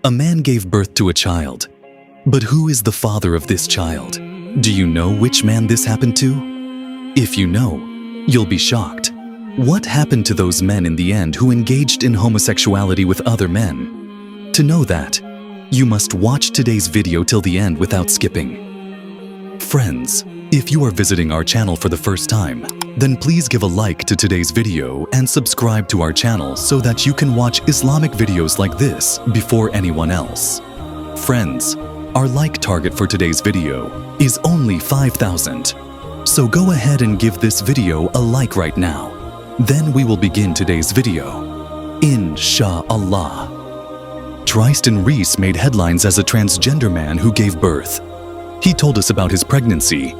A man gave birth to a child. But who is the father of this child? Do you know which man this happened to? If you know, you'll be shocked. What happened to those men in the end who engaged in homosexuality with other men? To know that, you must watch today's video till the end without skipping. Friends, if you are visiting our channel for the first time, then please give a like to today's video and subscribe to our channel so that you can watch Islamic videos like this before anyone else. Friends, our like target for today's video is only 5,000. So go ahead and give this video a like right now. Then we will begin today's video. Insha'Allah. Tristan Reese made headlines as a transgender man who gave birth. He told us about his pregnancy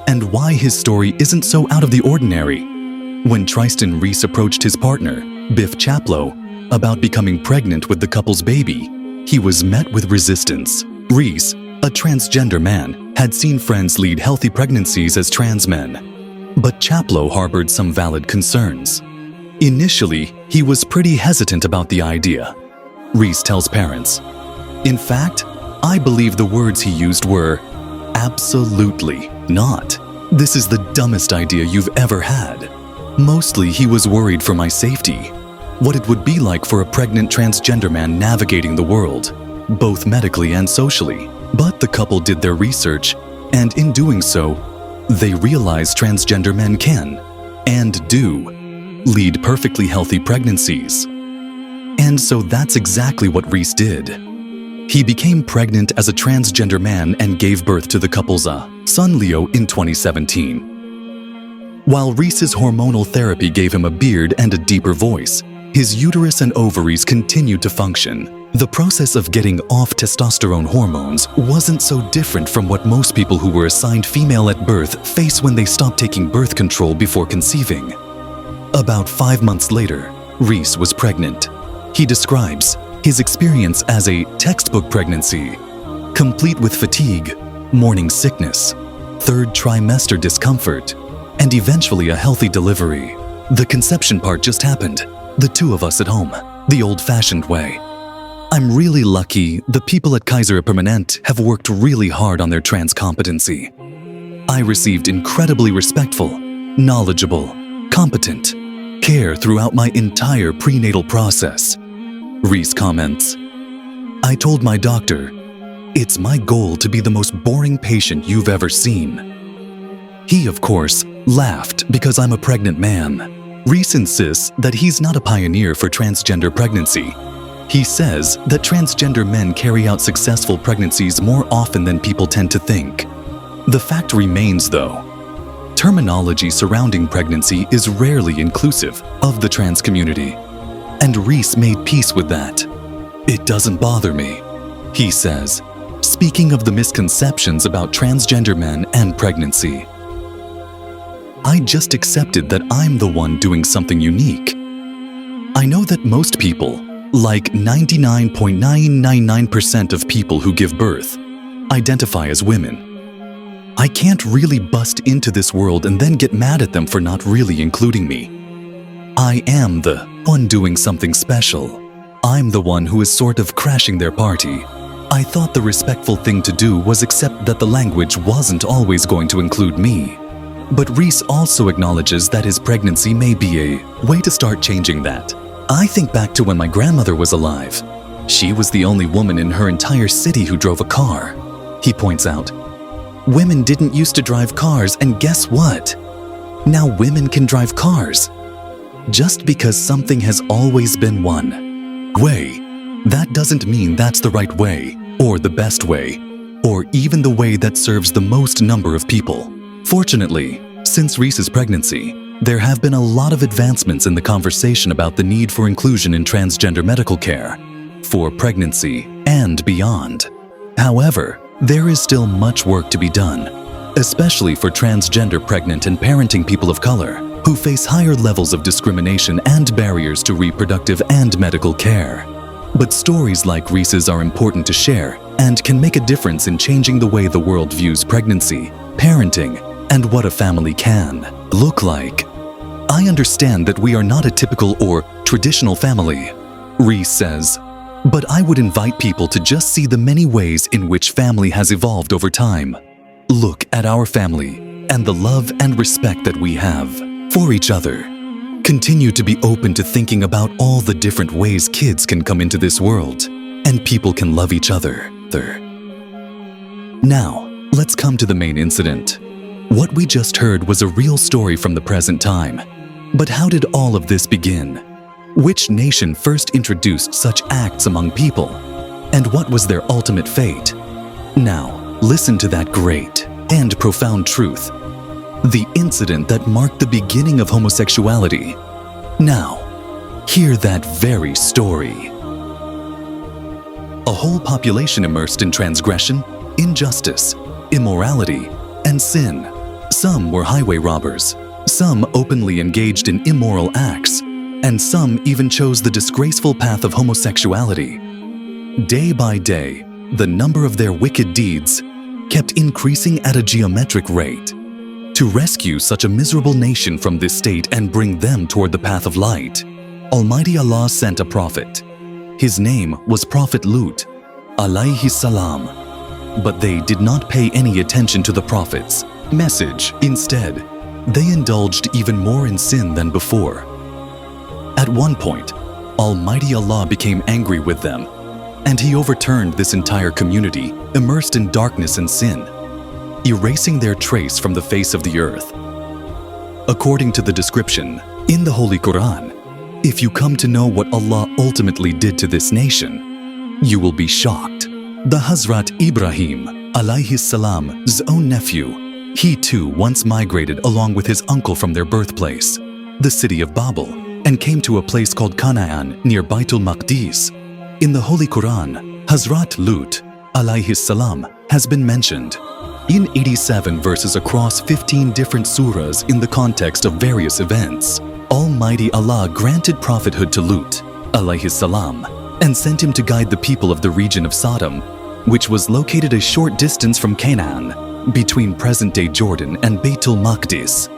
and why his story isn't so out of the ordinary. When Tristan Reese approached his partner, Biff Chaplow, about becoming pregnant with the couple's baby, he was met with resistance. Reese, a transgender man, had seen friends lead healthy pregnancies as trans men, but Chaplow harbored some valid concerns. Initially, he was pretty hesitant about the idea. Reese tells parents, "In fact, I believe the words he used were, 'Absolutely not. This is the dumbest idea you've ever had.' Mostly, he was worried for my safety, what it would be like for a pregnant transgender man navigating the world, both medically and socially. But the couple did their research, and in doing so, they realized transgender men can, and do, lead perfectly healthy pregnancies. And so that's exactly what Reese did. He became pregnant as a transgender man and gave birth to the couple's son Leo in 2017. While Reese's hormonal therapy gave him a beard and a deeper voice, his uterus and ovaries continued to function. The process of getting off testosterone hormones wasn't so different from what most people who were assigned female at birth face when they stop taking birth control before conceiving. About 5 months later, Reese was pregnant. He describes his experience as a textbook pregnancy, complete with fatigue, morning sickness, third trimester discomfort, and eventually a healthy delivery. The conception part just happened, the two of us at home, the old-fashioned way. I'm really lucky the people at Kaiser Permanente have worked really hard on their trans competency. I received incredibly respectful, knowledgeable, competent care throughout my entire prenatal process. Reese comments, "I told my doctor, it's my goal to be the most boring patient you've ever seen." He, of course, laughed because I'm a pregnant man. Reese insists that he's not a pioneer for transgender pregnancy. He says that transgender men carry out successful pregnancies more often than people tend to think. The fact remains, though, terminology surrounding pregnancy is rarely inclusive of the trans community, and Reese made peace with that. "It doesn't bother me," he says, speaking of the misconceptions about transgender men and pregnancy. "I just accepted that I'm the one doing something unique. I know that most people, like 99.999% of people who give birth, identify as women. I can't really bust into this world and then get mad at them for not really including me. I am the one doing something special. I'm the one who is sort of crashing their party. I thought the respectful thing to do was accept that the language wasn't always going to include me." But Reese also acknowledges that his pregnancy may be a way to start changing that. "I think back to when my grandmother was alive. She was the only woman in her entire city who drove a car," he points out. "Women didn't used to drive cars, and guess what? Now women can drive cars. Just because something has always been one way, that doesn't mean that's the right way, or the best way, or even the way that serves the most number of people." Fortunately, since Reese's pregnancy, there have been a lot of advancements in the conversation about the need for inclusion in transgender medical care, for pregnancy and beyond. However, there is still much work to be done, especially for transgender pregnant and parenting people of color who face higher levels of discrimination and barriers to reproductive and medical care. But stories like Reese's are important to share and can make a difference in changing the way the world views pregnancy, parenting, and what a family can look like. "I understand that we are not a typical or traditional family," Reese says. But I would invite people to just see the many ways in which family has evolved over time. Look at our family and the love and respect that we have for each other. Continue to be open to thinking about all the different ways kids can come into this world and people can love each other. Now, let's come to the main incident. What we just heard was a real story from the present time. But how did all of this begin? Which nation first introduced such acts among people? And what was their ultimate fate? Now, listen to that great and profound truth. The incident that marked the beginning of homosexuality. Now, hear that very story. A whole population immersed in transgression, injustice, immorality, and sin. Some were highway robbers, some openly engaged in immoral acts, and some even chose the disgraceful path of homosexuality. Day by day, the number of their wicked deeds kept increasing at a geometric rate. To rescue such a miserable nation from this state and bring them toward the path of light, Almighty Allah sent a prophet. His name was Prophet Lut, alayhi salam. But they did not pay any attention to the prophet's message. Instead, they indulged even more in sin than before. At one point, Almighty Allah became angry with them, and He overturned this entire community immersed in darkness and sin, erasing their trace from the face of the earth. According to the description in the Holy Quran, if you come to know what Allah ultimately did to this nation, you will be shocked. The Hazrat Ibrahim, alayhi salam's own nephew, he too once migrated along with his uncle from their birthplace, the city of Babel, and came to a place called Canaan near Baitul Maqdis. In the Holy Quran, Hazrat Lut, alayhi salam, has been mentioned in 87 verses across 15 different surahs in the context of various events. Almighty Allah granted prophethood to Lut, alayhi salam, and sent him to guide the people of the region of Sodom, which was located a short distance from Canaan, between present-day Jordan and Baitul Maqdis.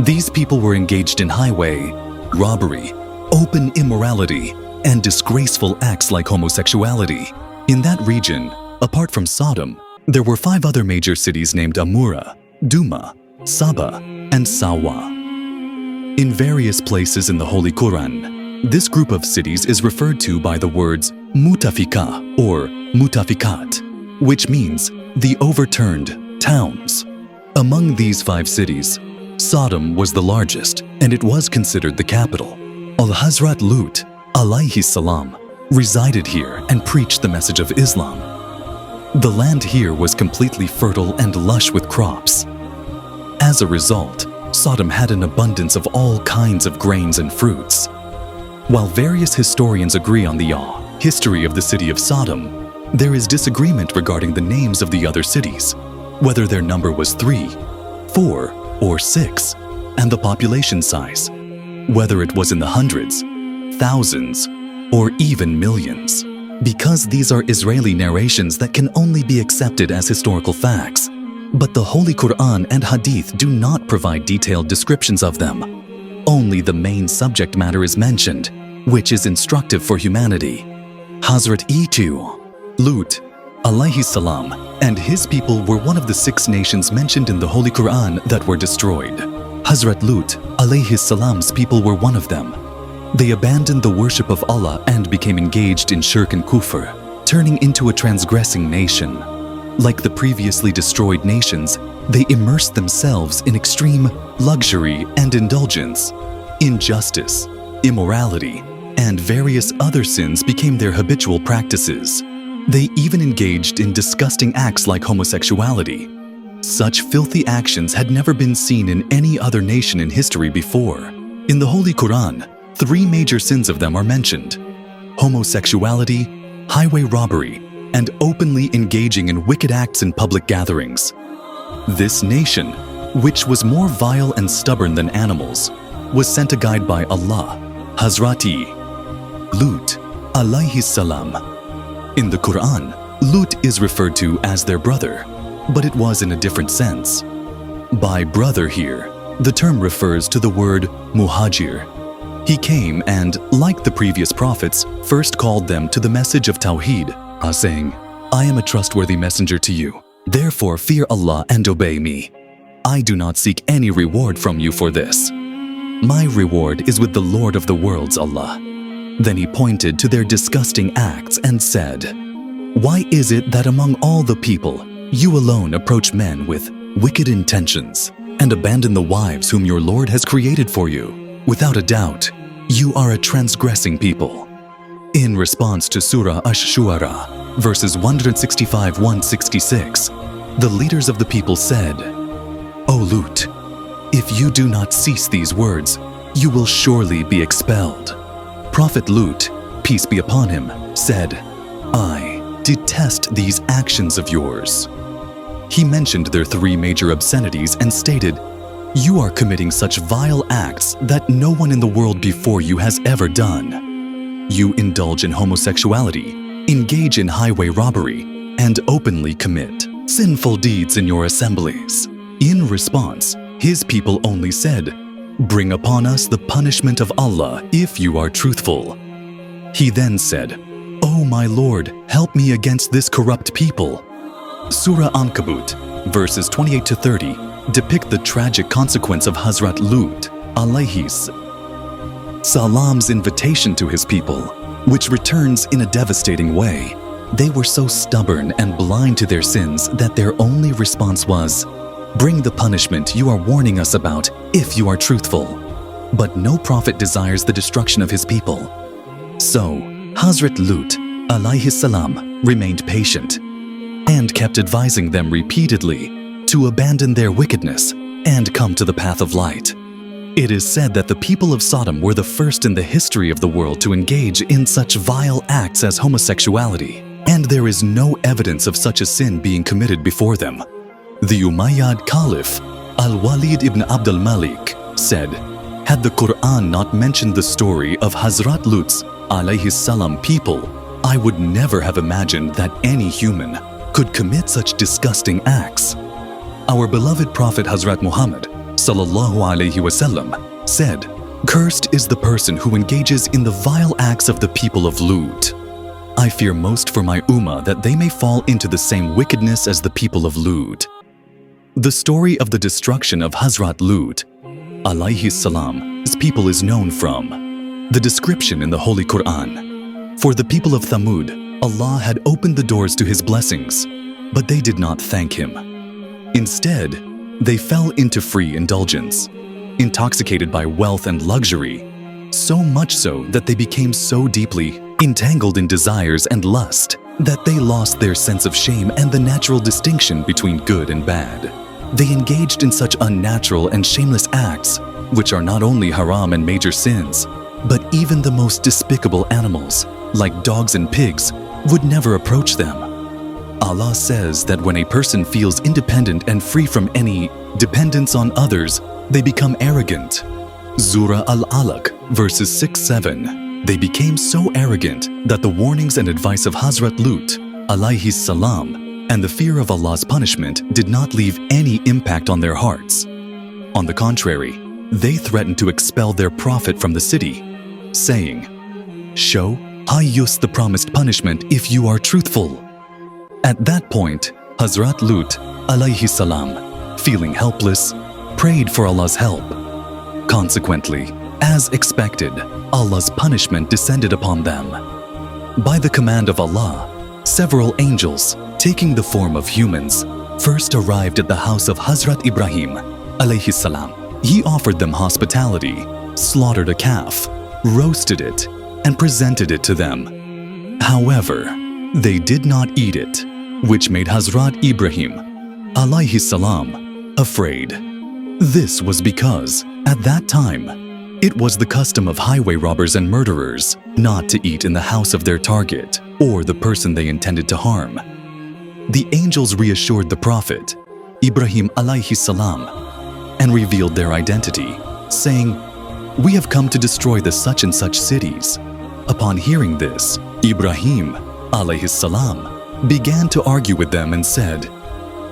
These people were engaged in highway robbery, open immorality, and disgraceful acts like homosexuality. In that region, apart from Sodom, there were 5 other major cities named Amura, Duma, Saba, and Sawa. In various places in the Holy Quran, this group of cities is referred to by the words mutafika or mutafikat, which means the overturned towns. Among these 5 cities, Sodom was the largest, and it was considered the capital. Al-Hazrat Lut, alayhi salam, resided here and preached the message of Islam. The land here was completely fertile and lush with crops. As a result, Sodom had an abundance of all kinds of grains and fruits. While various historians agree on the history of the city of Sodom, there is disagreement regarding the names of the other cities, whether their number was 3, 4, or 6, and the population size, whether it was in the hundreds, thousands, or even millions. Because these are Israeli narrations that can only be accepted as historical facts, but the Holy Quran and Hadith do not provide detailed descriptions of them. Only the main subject matter is mentioned, which is instructive for humanity. Hazrat Lut, alayhi salam, and his people were one of the 6 nations mentioned in the Holy Quran that were destroyed. Hazrat Lut, alayhi salam's people were one of them. They abandoned the worship of Allah and became engaged in shirk and kufr, turning into a transgressing nation. Like the previously destroyed nations, they immersed themselves in extreme luxury and indulgence. Injustice, immorality, and various other sins became their habitual practices. They even engaged in disgusting acts like homosexuality. Such filthy actions had never been seen in any other nation in history before. In the Holy Quran, 3 major sins of them are mentioned: homosexuality, highway robbery, and openly engaging in wicked acts in public gatherings. This nation, which was more vile and stubborn than animals, was sent a guide by Allah, Hazrati Lut, alayhi salam. In the Quran, Lut is referred to as their brother, but it was in a different sense. By brother here, the term refers to the word muhajir, He came and, like the previous prophets, first called them to the message of Tawheed, saying, I am a trustworthy messenger to you. Therefore fear Allah and obey me. I do not seek any reward from you for this. My reward is with the Lord of the worlds, Allah. Then he pointed to their disgusting acts and said, Why is it that among all the people, you alone approach men with wicked intentions and abandon the wives whom your Lord has created for you? Without a doubt, you are a transgressing people. In response to Surah Ash-Shu'ara, verses 165-166, the leaders of the people said, O Lut, if you do not cease these words, you will surely be expelled. Prophet Lut, peace be upon him, said, I detest these actions of yours. He mentioned their 3 major obscenities and stated, You are committing such vile acts that no one in the world before you has ever done. You indulge in homosexuality, engage in highway robbery, and openly commit sinful deeds in your assemblies. In response, his people only said, Bring upon us the punishment of Allah if you are truthful. He then said, O my Lord, help me against this corrupt people. Surah Ankabut, verses 28-30, depict the tragic consequence of Hazrat Lut, alayhi salam's invitation to his people, which returns in a devastating way. They were so stubborn and blind to their sins that their only response was, Bring the punishment you are warning us about if you are truthful. But no prophet desires the destruction of his people. So, Hazrat Lut, alayhi salam, remained patient and kept advising them repeatedly to abandon their wickedness and come to the path of light. It is said that the people of Sodom were the first in the history of the world to engage in such vile acts as homosexuality, and there is no evidence of such a sin being committed before them. The Umayyad Caliph, Al-Walid ibn Abdul Malik, said, Had the Quran not mentioned the story of Hazrat Lut's alayhi salam people, I would never have imagined that any human could commit such disgusting acts. Our beloved Prophet Hazrat Muhammad sallallahu alaihi wasallam said, Cursed is the person who engages in the vile acts of the people of Lut. I fear most for my ummah that they may fall into the same wickedness as the people of Lut. The story of the destruction of Hazrat Lut, alayhi salam's people is known from the description in the Holy Quran. For the people of Thamud, Allah had opened the doors to His blessings, but they did not thank Him. Instead, they fell into free indulgence, intoxicated by wealth and luxury, so much so that they became so deeply entangled in desires and lust that they lost their sense of shame and the natural distinction between good and bad. They engaged in such unnatural and shameless acts, which are not only haram and major sins, but even the most despicable animals, like dogs and pigs, would never approach them. Allah says that when a person feels independent and free from any dependence on others, they become arrogant. Surah Al-Alaq, verses 6-7. They became so arrogant that the warnings and advice of Hazrat Lut, alayhi salam, and the fear of Allah's punishment did not leave any impact on their hearts. On the contrary, they threatened to expel their prophet from the city, saying, Show us the promised punishment if you are truthful. At that point, Hazrat Lut, alayhi salam, feeling helpless, prayed for Allah's help. Consequently, as expected, Allah's punishment descended upon them. By the command of Allah, several angels, taking the form of humans, first arrived at the house of Hazrat Ibrahim, alayhi salam. He offered them hospitality, slaughtered a calf, roasted it, and presented it to them. However, they did not eat it, which made Hazrat Ibrahim, alayhi salam, afraid. This was because, at that time, it was the custom of highway robbers and murderers not to eat in the house of their target or the person they intended to harm. The angels reassured the Prophet, Ibrahim alayhi salam, and revealed their identity, saying, We have come to destroy the such and such cities. Upon hearing this, Ibrahim alayhi salam began to argue with them and said,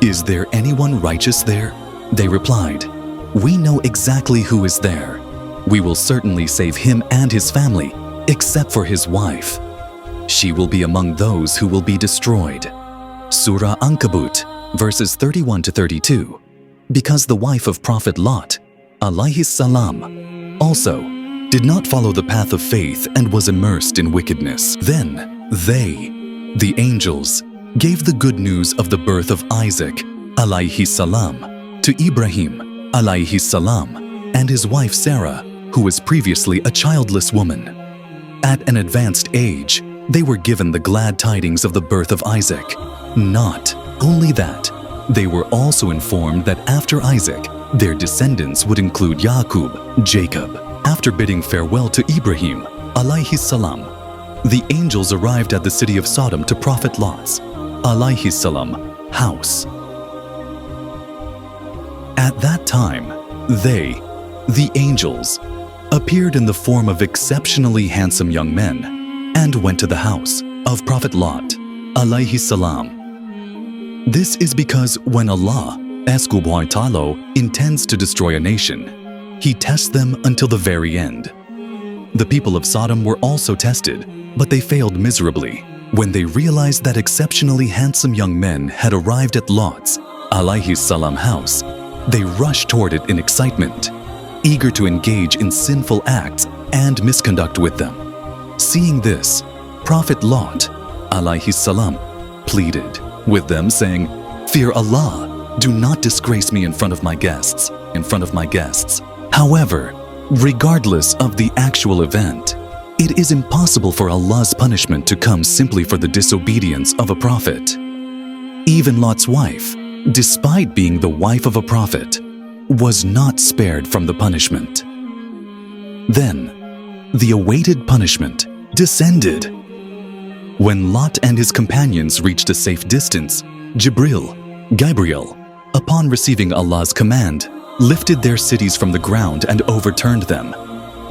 Is there anyone righteous there? They replied, We know exactly who is there. We will certainly save him and his family, except for his wife. She will be among those who will be destroyed. Surah Ankabut, verses 31 to 32. Because the wife of Prophet Lot, alayhi salam, also did not follow the path of faith and was immersed in wickedness. Then they, the angels, gave the good news of the birth of Isaac, alayhi salam, to Ibrahim, alayhi salam, and his wife Sarah, who was previously a childless woman. At an advanced age, they were given the glad tidings of the birth of Isaac. Not only that, they were also informed that after Isaac, their descendants would include Yaqub, Jacob. After bidding farewell to Ibrahim, alayhi salam, the angels arrived at the city of Sodom to Prophet Lot's, alayhi salam, house. At that time, they, the angels, appeared in the form of exceptionally handsome young men and went to the house of Prophet Lot, alayhi salam. This is because when Allah subhanahu wa ta'ala intends to destroy a nation, He tests them until the very end. The people of Sodom were also tested, but they failed miserably. When they realized that exceptionally handsome young men had arrived at Lot's, alayhi salam, house, they rushed toward it in excitement, eager to engage in sinful acts and misconduct with them. Seeing this, Prophet Lot, alayhi salam, pleaded with them, saying, "Fear Allah, do not disgrace me in front of my guests, However, regardless of the actual event, it is impossible for Allah's punishment to come simply for the disobedience of a prophet. Even Lot's wife, despite being the wife of a prophet, was not spared from the punishment. Then, the awaited punishment descended. When Lot and his companions reached a safe distance, Gabriel, upon receiving Allah's command, lifted their cities from the ground and overturned them.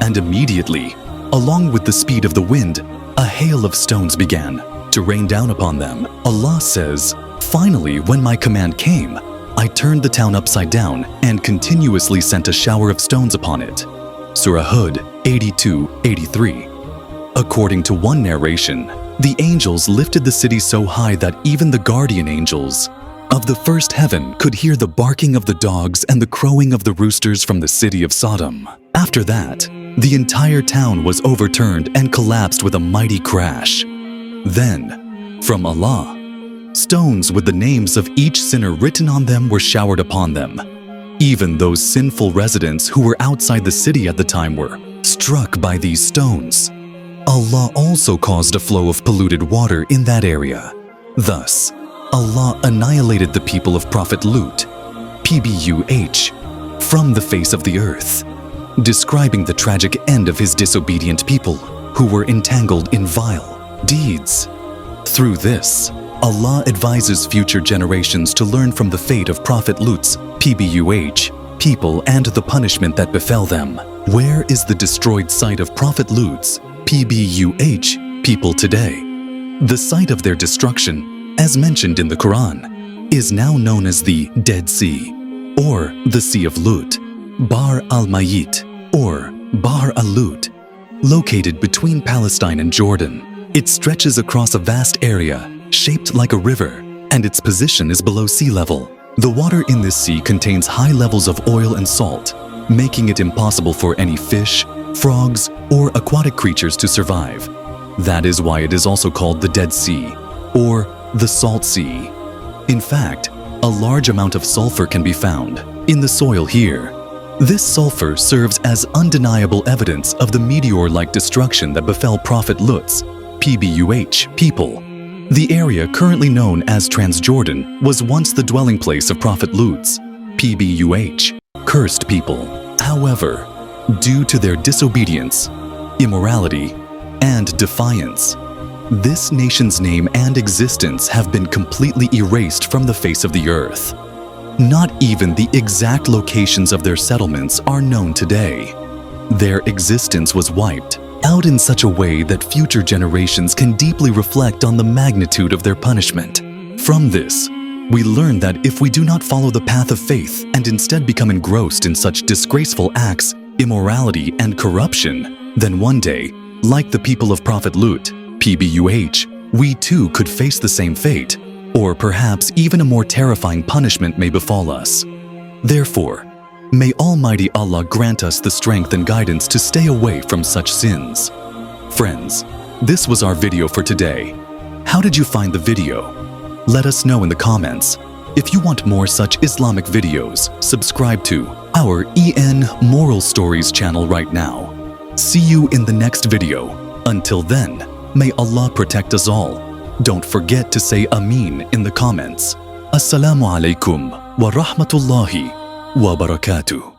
And immediately, along with the speed of the wind, a hail of stones began to rain down upon them. Allah says, "Finally, when my command came, I turned the town upside down and continuously sent a shower of stones upon it." Surah Hud 82-83. According to one narration, the angels lifted the city so high that even the guardian angels of the first heaven could hear the barking of the dogs and the crowing of the roosters from the city of Sodom. After that, the entire town was overturned and collapsed with a mighty crash. Then, from Allah, stones with the names of each sinner written on them were showered upon them. Even those sinful residents who were outside the city at the time were struck by these stones. Allah also caused a flow of polluted water in that area. Thus, Allah annihilated the people of Prophet Lut, PBUH, from the face of the earth, describing the tragic end of his disobedient people who were entangled in vile deeds. Through this, Allah advises future generations to learn from the fate of Prophet Lut's, PBUH, people and the punishment that befell them. Where is the destroyed site of Prophet Lut's, PBUH, people today? The site of their destruction, as mentioned in the Quran, is now known as the Dead Sea, or the Sea of Lut, Bahr al-Mayit, or Bahr al-Lut, located between Palestine and Jordan. It stretches across a vast area, shaped like a river, and its position is below sea level. The water in this sea contains high levels of oil and salt, making it impossible for any fish, frogs, or aquatic creatures to survive. That is why it is also called the Dead Sea, or the Salt Sea. In fact, a large amount of sulfur can be found in the soil here. This sulfur serves as undeniable evidence of the meteor-like destruction that befell Prophet Lut's, PBUH, people. The area currently known as Transjordan was once the dwelling place of Prophet Lut's, PBUH, cursed people. However, due to their disobedience, immorality, and defiance, this nation's name and existence have been completely erased from the face of the earth. Not even the exact locations of their settlements are known today. Their existence was wiped out in such a way that future generations can deeply reflect on the magnitude of their punishment. From this, we learn that if we do not follow the path of faith and instead become engrossed in such disgraceful acts, immorality and corruption, then one day, like the people of Prophet Lut, PBUH, we too could face the same fate, or perhaps even a more terrifying punishment may befall us. Therefore, may Almighty Allah grant us the strength and guidance to stay away from such sins. Friends, this was our video for today. How did you find the video? Let us know in the comments. If you want more such Islamic videos, subscribe to our EN Moral Stories channel right now. See you in the next video. Until then, may Allah protect us all. Don't forget to say Ameen in the comments. Assalamu alaikum wa rahmatullahi wa barakatuh.